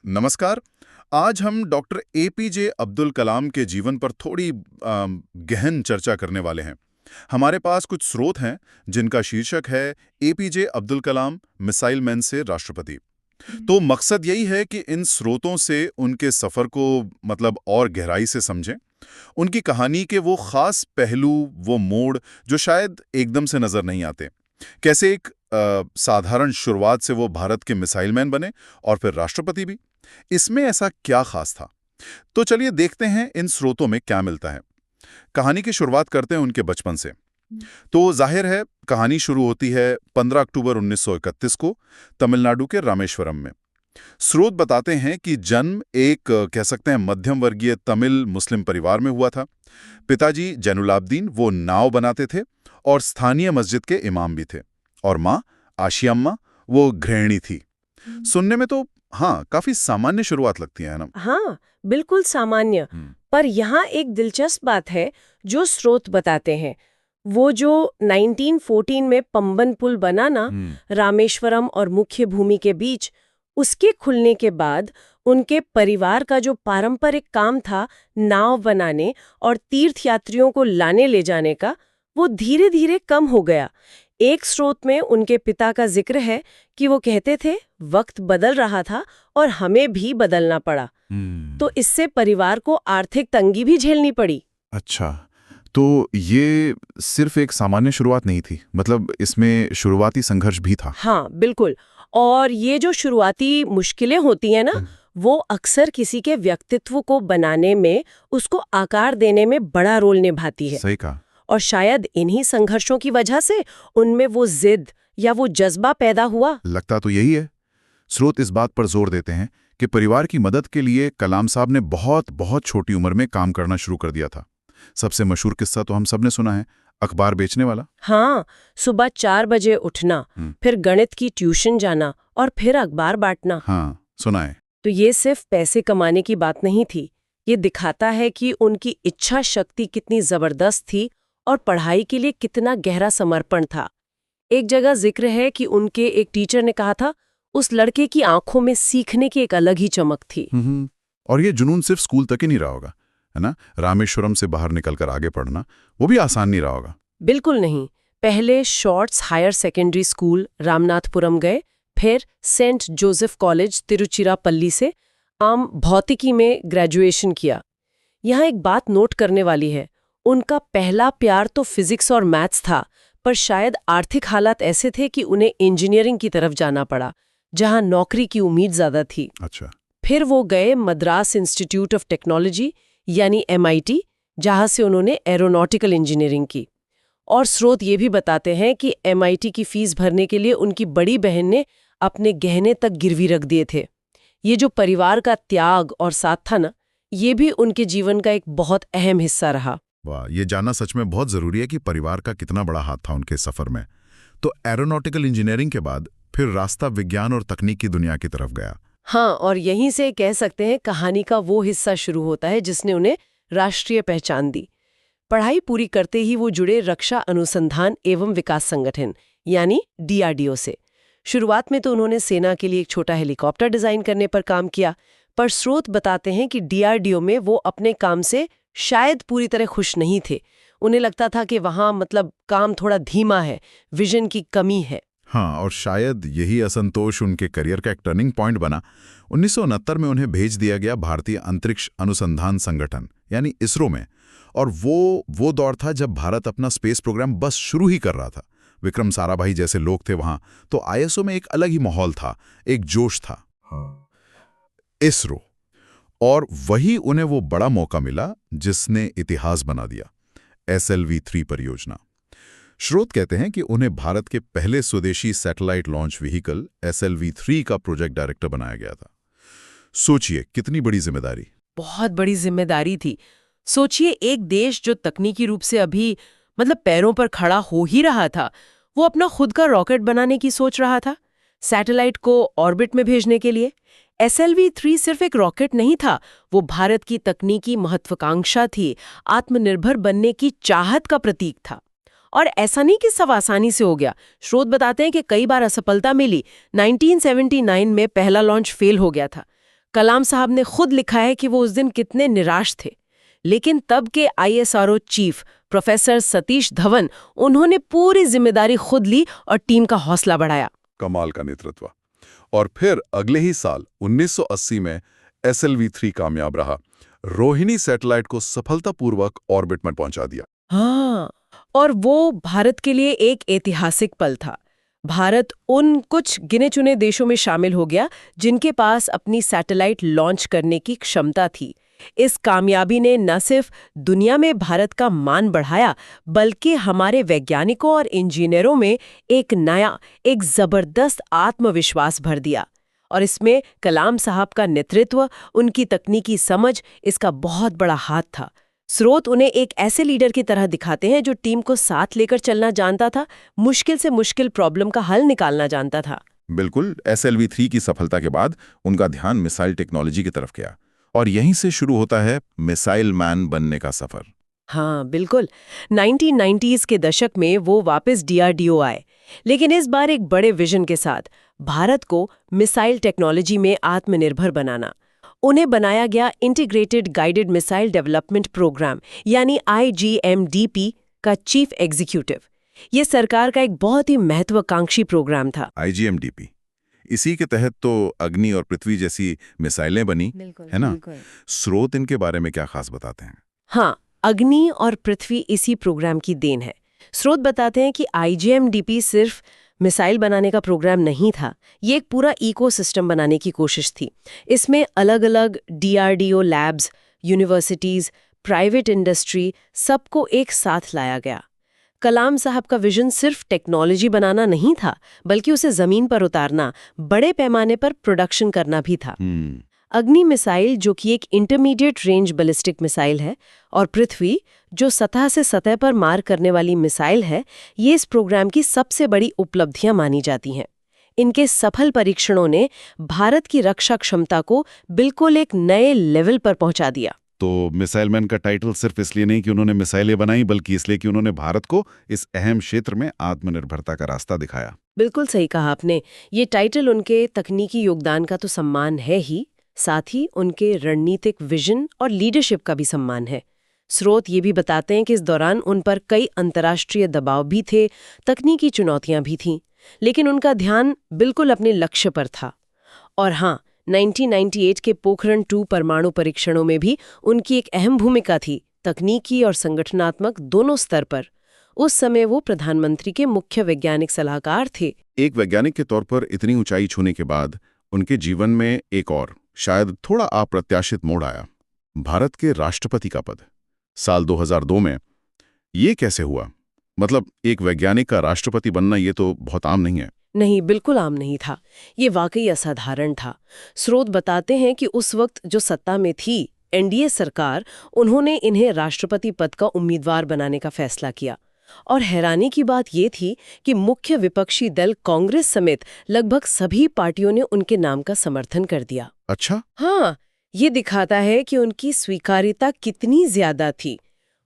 नमस्कार। आज हम डॉक्टर एपीजे अब्दुल कलाम के जीवन पर थोड़ी गहन चर्चा करने वाले हैं। हमारे पास कुछ स्रोत हैं जिनका शीर्षक है APJ Abdul Kalam missile man से राष्ट्रपति। तो मकसद यही है कि इन स्रोतों से उनके सफ़र को और गहराई से समझें, उनकी कहानी के वो खास पहलू, वो मोड़ जो शायद एकदम से नज़र नहीं आते। कैसे एक साधारण शुरुआत से वो भारत के मिसाइल मैन बने और फिर राष्ट्रपति भी। इसमें ऐसा क्या खास था? तो चलिए देखते हैं इन स्रोतों में क्या मिलता है। कहानी की शुरुआत करते हैं उनके बचपन से। तो जाहिर है कहानी शुरू होती है 15 अक्टूबर 1931 को तमिलनाडु के रामेश्वरम में। स्रोत बताते हैं कि जन्म एक कह सकते हैं मध्यम वर्गीय तमिल मुस्लिम परिवार में हुआ था। पिताजी जैनुलाब्दीन वो नाव बनाते थे और स्थानीय मस्जिद के इमाम भी थे, और माँ आशियम्मा वो गृहिणी थी। सुनने में तो हाँ, काफी सामान्य शुरुआत लगती है ना? हाँ, बिल्कुल सामान्य। पर यहाँ एक दिलचस्प बात है जो स्रोत बताते हैं। वो जो 1914 में पंबन पुल बना ना, रामेश्वरम और मुख्य भूमि के बीच, उसके खुलने के बाद उनके परिवार का जो पारंपरिक काम था नाव बनाने और तीर्थयात्रियों को लाने ले जाने का, वो धीरे धीरे कम हो गया। एक स्रोत में उनके पिता का जिक्र है कि वो कहते थे वक्त बदल रहा था और हमें भी बदलना पड़ा। तो इससे परिवार को आर्थिक तंगी भी झेलनी पड़ी। अच्छा, तो ये सिर्फ एक सामान्य शुरुआत नहीं थी, मतलब इसमें शुरुआती संघर्ष भी था। हाँ, बिल्कुल। और ये जो शुरुआती मुश्किलें होती हैं ना, वो अक्सर किसी के व्यक्तित्व को बनाने में, उसको आकार देने में बड़ा रोल निभाती है। सही कहा। और शायद इन्हीं संघर्षों की वजह से उनमें वो जिद या वो जज्बा पैदा हुआ। लगता तो यही है। स्रोत इस बात पर जोर देते हैं कि परिवार की मदद के लिए कलाम साहब ने बहुत बहुत छोटी उम्र में काम करना शुरू कर दिया था। सबसे मशहूर किस्सा तो हम सबने सुना है, अखबार बेचने वाला। हाँ, सुबह 4 बजे उठना, फिर गणित की ट्यूशन जाना और फिर अखबार बांटना। हाँ, सुना है। तो ये सिर्फ पैसे कमाने की बात नहीं थी, ये दिखाता है कि उनकी इच्छा शक्ति कितनी जबरदस्त थी और पढ़ाई के लिए कितना गहरा समर्पण था। एक जगह जिक्र है कि उनके एक टीचर ने कहा था, उस लड़के की आंखों में सीखने की एक अलग ही चमक थी। और ये जुनून सिर्फ स्कूल तक ही नहीं रहा होगा, है ना? रामेश्वरम से बाहर निकलकर आगे पढ़ना वो भी आसान नहीं रहा होगा। बिल्कुल नहीं। पहले Schwartz higher secondary school Ramanathapuram गए, फिर सेंट जोसेफ कॉलेज तिरुचिरापल्ली से आम भौतिकी में ग्रेजुएशन किया। यहाँ एक बात नोट करने वाली है, उनका पहला प्यार तो फिजिक्स और मैथ्स था, पर शायद आर्थिक हालात ऐसे थे कि उन्हें इंजीनियरिंग की तरफ जाना पड़ा, जहां नौकरी की उम्मीद ज्यादा थी। अच्छा। फिर वो गए मद्रास इंस्टीट्यूट ऑफ टेक्नोलॉजी यानी MIT, जहां से उन्होंने एरोनॉटिकल इंजीनियरिंग की। और स्रोत ये भी बताते हैं कि MIT की फीस भरने के लिए उनकी बड़ी बहन ने अपने गहने तक गिरवी रख दिए थे। ये जो परिवार का त्याग और साथ था ना, ये भी उनके जीवन का एक बहुत अहम हिस्सा रहा। वाह, ये जानना सच में बहुत जरूरी है कि परिवार का कितना बड़ा हाथ था उनके सफर में। तो एरोनॉटिकल इंजीनियरिंग के बाद फिर रास्ता विज्ञान और तकनीक की दुनिया की तरफ गया। हाँ, और यहीं से कह सकते हैं कहानी का वो हिस्सा शुरू होता है जिसने उन्हें राष्ट्रीय पहचान दी। पढ़ाई पूरी करते ही वो जुड़े रक्षा अनुसंधान एवं विकास संगठन यानी DRDO से। शुरुआत में तो उन्होंने सेना के लिए एक छोटा हेलीकॉप्टर डिजाइन करने पर काम किया, पर स्रोत बताते हैं कि DRDO में वो अपने काम से शायद पूरी तरह खुश नहीं थे। उन्हें लगता था कि वहाँ काम थोड़ा धीमा है, विजन की कमी है। हाँ, और शायद यही असंतोष उनके करियर का एक टर्निंग पॉइंट बना। 1969 में उन्हें भेज दिया गया भारतीय अंतरिक्ष अनुसंधान संगठन यानी इसरो में। और वो दौर था जब भारत अपना स्पेस प्रोग्राम बस शुरू ही कर रहा था। विक्रम साराभाई जैसे लोग थे वहां, तो ISO में एक अलग ही माहौल था, एक जोश था। इसरो, और वही उन्हें वो बड़ा मौका मिला जिसने इतिहास बना दिया, SLV-3 परियोजना। स्रोत कहते हैं कि उन्हें भारत के पहले स्वदेशी सैटेलाइट लॉन्च व्हीकल SLV-3 का प्रोजेक्ट डायरेक्टर बनाया गया था। सोचिए कितनी बड़ी जिम्मेदारी। बहुत बड़ी जिम्मेदारी थी। सोचिए एक देश जो तकनीकी रूप से अभी पैरों पर खड़ा हो ही रहा था, वो अपना खुद का रॉकेट बनाने की सोच रहा था, सैटेलाइट को ऑर्बिट में भेजने के लिए। SLV-3 सिर्फ एक रॉकेट नहीं था, वो भारत की तकनीकी महत्वाकांक्षा थी, आत्मनिर्भर बनने की चाहत का प्रतीक था। और ऐसा नहीं कि सब आसानी से हो गया। स्रोत बताते हैं कि कई बार असफलता मिली। 1979 में पहला लॉन्च फेल हो गया था। कलाम साहब ने खुद लिखा है कि वो उस दिन कितने निराश थे, लेकिन तब के ISRO chief professor Satish Dhawan, उन्होंने पूरी जिम्मेदारी खुद ली और टीम का हौसला बढ़ाया। कमाल का नेतृत्व। और फिर अगले ही साल 1980 में SLV-3 कामयाब रहा, रोहिणी सैटेलाइट को सफलतापूर्वक ऑर्बिट में पहुंचा दिया। हाँ, और वो भारत के लिए एक ऐतिहासिक पल था। भारत उन कुछ गिने चुने देशों में शामिल हो गया जिनके पास अपनी सैटेलाइट लॉन्च करने की क्षमता थी। इस कामयाबी ने न सिर्फ दुनिया में भारत का मान बढ़ाया, बल्कि हमारे वैज्ञानिकों और इंजीनियरों में एक नया, एक जबरदस्त आत्मविश्वास भर दिया। और इसमें कलाम साहब का नेतृत्व, उनकी तकनीकी समझ, इसका बहुत बड़ा हाथ था। स्रोत उन्हें एक ऐसे लीडर की तरह दिखाते हैं जो टीम को साथ लेकर चलना जानता था, मुश्किल से मुश्किल प्रॉब्लम का हल निकालना जानता था। बिल्कुल, SLV-3 की सफलता के बाद उनका ध्यान मिसाइल टेक्नोलॉजी की तरफ गया और यहीं से शुरू होता है मिसाइल मैन बनने का सफर। हाँ, बिल्कुल। 1990s के दशक में वो वापस DRDO आए, लेकिन इस बार एक बड़े विजन के साथ, भारत को मिसाइल टेक्नोलॉजी में आत्मनिर्भर बनाना। उन्हें बनाया गया integrated guided missile development program यानी IGMDP का चीफ एग्जीक्यूटिव। ये सरकार का एक बहुत ही महत्वाकांक्षी प्रोग्राम था। IGMDP, इसी के तहत तो अग्नि और पृथ्वी जैसी मिसाइलें बनी, है ना? स्रोत इनके बारे में क्या खास बताते हैं? हाँ, अग्नि और पृथ्वी इसी प्रोग्राम की देन है। स्रोत बताते हैं कि IGMDP सिर्फ मिसाइल बनाने का प्रोग्राम नहीं था, ये एक पूरा इकोसिस्टम बनाने की कोशिश थी। इसमें अलग-अलग DRDO labs, universities, private industry, सबको एक साथ लाया गया। कलाम साहब का विजन सिर्फ टेक्नोलॉजी बनाना नहीं था, बल्कि उसे जमीन पर उतारना, बड़े पैमाने पर प्रोडक्शन करना भी था। अग्नि मिसाइल, जो कि एक इंटरमीडिएट रेंज बैलिस्टिक मिसाइल है, और पृथ्वी, जो सतह से सतह पर मार करने वाली मिसाइल है, ये इस प्रोग्राम की सबसे बड़ी उपलब्धियां मानी जाती हैं। इनके सफल परीक्षणों ने भारत की रक्षा क्षमता को बिल्कुल एक नए लेवल पर पहुंचा दिया। तो मिसाइल मैन का टाइटल सिर्फ इसलिए नहीं कि उन्होंने मिसाइलें बनाई, बल्कि इसलिए कि उन्होंने भारत को इस अहम क्षेत्र में आत्मनिर्भरता का रास्ता दिखाया। बिल्कुल सही कहा आपने। ये टाइटल उनके तकनीकी योगदान का तो सम्मान है ही, साथ ही उनके रणनीतिक विजन और लीडरशिप का भी सम्मान है। स्रोत ये भी बताते हैं कि इस दौरान उन पर कई अंतर्राष्ट्रीय दबाव भी थे, तकनीकी चुनौतियां भी थीं, लेकिन उनका ध्यान बिल्कुल अपने लक्ष्य पर था। और हाँ, 1998 के पोखरण 2 परमाणु परीक्षणों में भी उनकी एक अहम भूमिका थी, तकनीकी और संगठनात्मक दोनों स्तर पर। उस समय वो प्रधानमंत्री के मुख्य वैज्ञानिक सलाहकार थे। एक वैज्ञानिक के तौर पर इतनी ऊंचाई छूने के बाद उनके जीवन में एक और, शायद थोड़ा अप्रत्याशित मोड़ आया, भारत के राष्ट्रपति का पद। साल 2002 में ये कैसे हुआ? मतलब एक वैज्ञानिक का राष्ट्रपति बनना ये तो बहुत आम नहीं है। नहीं, बिल्कुल आम नहीं था। ये वाकई असाधारण था। स्रोत बताते हैं कि उस वक्त जो सत्ता में थी NDA सरकार, उन्होंने इन्हें राष्ट्रपति पद का उम्मीदवार बनाने का फैसला किया। और हैरानी की बात ये थी कि मुख्य विपक्षी दल कांग्रेस समेत लगभग सभी पार्टियों ने उनके नाम का समर्थन कर दिया। अच्छा? हाँ, ये दिखाता है कि उनकी स्वीकार्यता कितनी ज्यादा थी।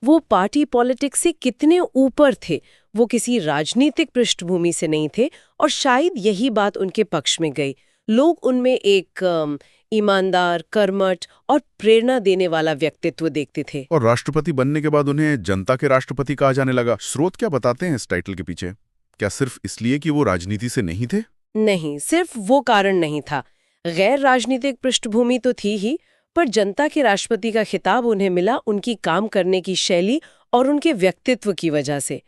वो पार्टी पॉलिटिक्स से कितने ऊपर थे, वो किसी राजनीतिक पृष्ठभूमि से नहीं थे, और शायद यही बात उनके पक्ष में गई। लोग उनमें एक ईमानदार, कर्मठ और प्रेरणा देने वाला व्यक्तित्व देखते थे। और राष्ट्रपति बनने के बाद उन्हें जनता के राष्ट्रपति कहा जाने लगा। स्रोत क्या बताते हैं इस टाइटल के पीछे? क्या सिर्फ इसलिए कि वो राजनीति से नहीं थे? नहीं, सिर्फ वो कारण नहीं था। गैर राजनीतिक पृष्ठभूमि तो थी ही, पर जनता के राष्ट्रपति का खिताब उन्हें मिला उनकी काम करने की शैली और उनके व्यक्तित्व की वजह से।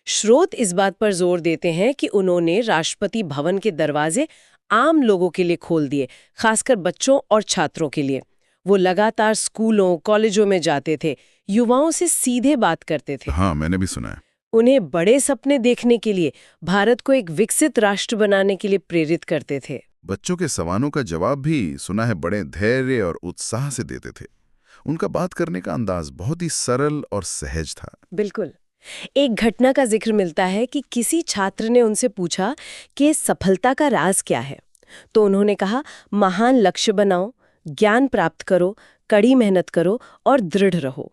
स्रोत इस बात पर जोर देते हैं कि उन्होंने राष्ट्रपति भवन के दरवाजे आम लोगों के लिए खोल दिए, खासकर बच्चों और छात्रों के लिए। वो लगातार स्कूलों, कॉलेजों में जाते थे, युवाओं से सीधे बात करते थे। हाँ, मैंने भी सुना है। उन्हें बड़े सपने देखने के लिए, भारत को एक विकसित राष्ट्र बनाने के लिए प्रेरित करते थे। बच्चों के सवालों का जवाब भी सुना है बड़े धैर्य और उत्साह से देते थे। उनका बात करने का अंदाज बहुत ही सरल और सहज था। बिल्कुल। एक घटना का जिक्र मिलता है कि किसी छात्र ने उनसे पूछा कि सफलता का राज क्या है, तो उन्होंने कहा, महान लक्ष्य बनाओ, ज्ञान प्राप्त करो, कड़ी मेहनत करो और दृढ़ रहो।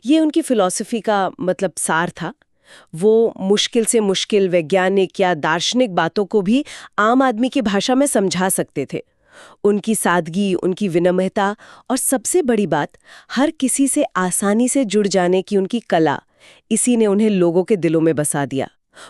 ये उनकी फिलॉसफी का मतलब सार था। वो मुश्किल से मुश्किल वैज्ञानिक या दार्शनिक बातों को भी आम आदमी की भाषा में समझा सकते थे। उनकी सादगी, उनकी विनम्रता और सबसे बड़ी बात, हर किसी से आसानी से जुड़ जाने की उनकी कला, इसी ने उन्हें लोगों के दिलों में बसा दिया।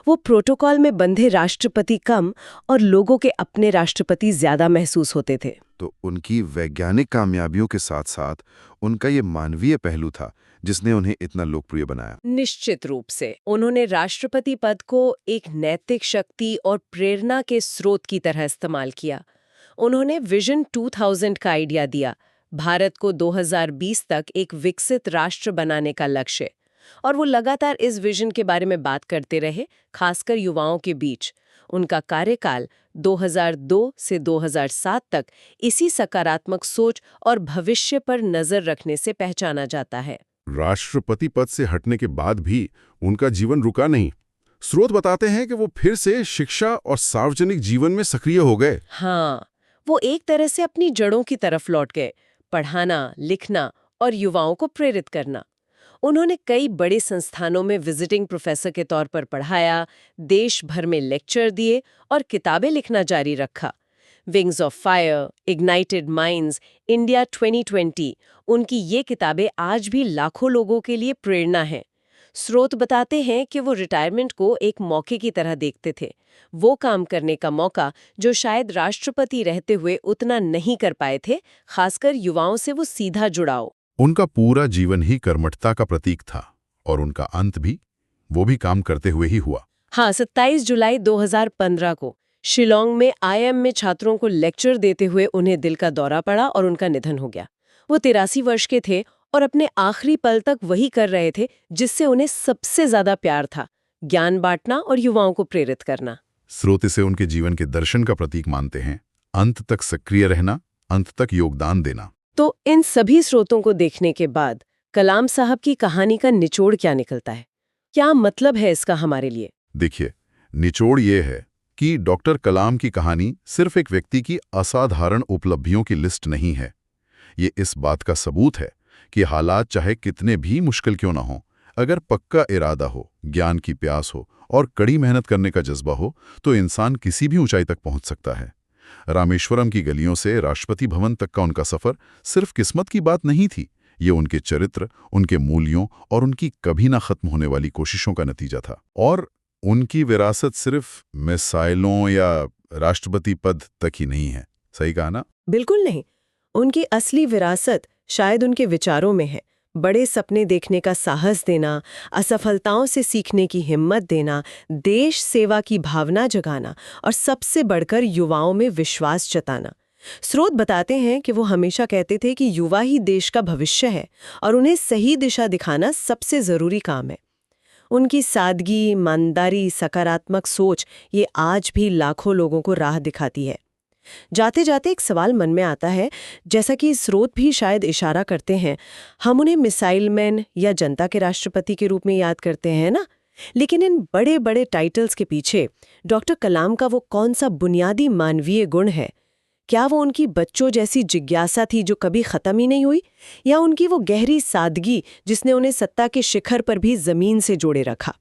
वो प्रोटोकॉल में बंधे राष्ट्रपति कम और लोगों के अपने राष्ट्रपति ज्यादा महसूस होते थे। तो उनकी वैज्ञानिक कामयाबियों के साथ साथ उनका ये मानवीय पहलू था जिसने उन्हें इतना लोकप्रिय बनाया। निश्चित रूप से उन्होंने राष्ट्रपति पद को एक नैतिक शक्ति और प्रेरणा के स्रोत की तरह इस्तेमाल किया। उन्होंने विजन 2000 का आइडिया दिया, भारत को 2020 तक एक विकसित राष्ट्र बनाने का लक्ष्य, और वो लगातार इस विजन के बारे में बात करते रहे, खासकर युवाओं के बीच। उनका कार्यकाल 2002 से 2007 तक इसी सकारात्मक सोच और भविष्य पर नजर रखने से पहचाना जाता है। राष्ट्रपति पद से हटने के बाद भी उनका जीवन रुका नहीं। स्रोत बताते हैं कि वो फिर से शिक्षा और सार्वजनिक जीवन में सक्रिय हो गए। हाँ, वो एक तरह से अपनी जड़ों की तरफ लौट गए, पढ़ाना, लिखना और युवाओं को प्रेरित करना। उन्होंने कई बड़े संस्थानों में विजिटिंग प्रोफेसर के तौर पर पढ़ाया, देश भर में लेक्चर दिए और किताबें लिखना जारी रखा। Wings of fire, ignited minds, India 2020, उनकी ये किताबें आज भी लाखों लोगों के लिए प्रेरणा हैं। स्रोत बताते हैं कि वो रिटायरमेंट को एक मौके की तरह देखते थे, वो काम करने का मौका जो शायद राष्ट्रपति रहते हुए उतना नहीं कर पाए थे, खासकर युवाओं से वो सीधा जुड़ाव। उनका पूरा जीवन ही कर्मठता का प्रतीक था और उनका अंत भी वो भी काम करते हुए ही हुआ। हाँ, 27 जुलाई 2015 को शिलोंग में IIM में छात्रों को लेक्चर देते हुए उन्हें दिल का दौरा पड़ा और उनका निधन हो गया। वो 83 वर्ष के थे और अपने आखिरी पल तक वही कर रहे थे जिससे उन्हें सबसे ज्यादा प्यार था, ज्ञान बांटना और युवाओं को प्रेरित करना। स्रोत इसे उनके जीवन के दर्शन का प्रतीक मानते हैं, अंत तक सक्रिय रहना, अंत तक योगदान देना। तो इन सभी स्रोतों को देखने के बाद कलाम साहब की कहानी का निचोड़ क्या निकलता है? क्या मतलब है इसका हमारे लिए? देखिए, निचोड़ ये है कि डॉक्टर कलाम की कहानी सिर्फ एक व्यक्ति की असाधारण उपलब्धियों की लिस्ट नहीं है। ये इस बात का सबूत है कि हालात चाहे कितने भी मुश्किल क्यों ना हो, अगर पक्का इरादा हो, ज्ञान की प्यास हो और कड़ी मेहनत करने का जज्बा हो, तो इंसान किसी भी ऊंचाई तक पहुंच सकता है। रामेश्वरम की गलियों से राष्ट्रपति भवन तक का उनका सफर सिर्फ किस्मत की बात नहीं थी, ये उनके चरित्र, उनके मूल्यों और उनकी कभी ना खत्म होने वाली कोशिशों का नतीजा था। और उनकी विरासत सिर्फ मिसाइलों या राष्ट्रपति पद तक ही नहीं है। सही कहा ना? बिल्कुल नहीं। उनकी असली विरासत शायद उनके विचारों में है। बड़े सपने देखने का साहस देना, असफलताओं से सीखने की हिम्मत देना, देश सेवा की भावना जगाना और सबसे बढ़कर युवाओं में विश्वास जताना। स्रोत बताते हैं कि वो हमेशा कहते थे कि युवा ही देश का भविष्य है और उन्हें सही दिशा दिखाना सबसे ज़रूरी काम है। उनकी सादगी, ईमानदारी, सकारात्मक सोच ये आज भी लाखों लोगों को राह दिखाती है। जाते जाते एक सवाल मन में आता है, जैसा कि स्रोत भी शायद इशारा करते हैं, हम उन्हें मिसाइल मैन या जनता के राष्ट्रपति के रूप में याद करते हैं ना, लेकिन इन बड़े बड़े टाइटल्स के पीछे डॉक्टर कलाम का वो कौन सा बुनियादी मानवीय गुण है? क्या वो उनकी बच्चों जैसी जिज्ञासा थी जो कभी खत्म ही नहीं हुई, या उनकी वो गहरी सादगी जिसने उन्हें सत्ता के शिखर पर भी जमीन से जोड़े रखा,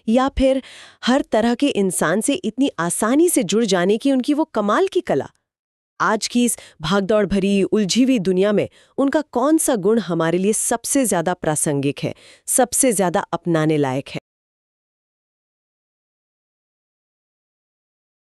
या फिर हर तरह के इंसान से इतनी आसानी से जुड़ जाने की उनकी वो कमाल की कला? आज की इस भागदौड़ भरी उलझी हुई दुनिया में उनका कौन सा गुण हमारे लिए सबसे ज्यादा प्रासंगिक है, सबसे ज्यादा अपनाने लायक है?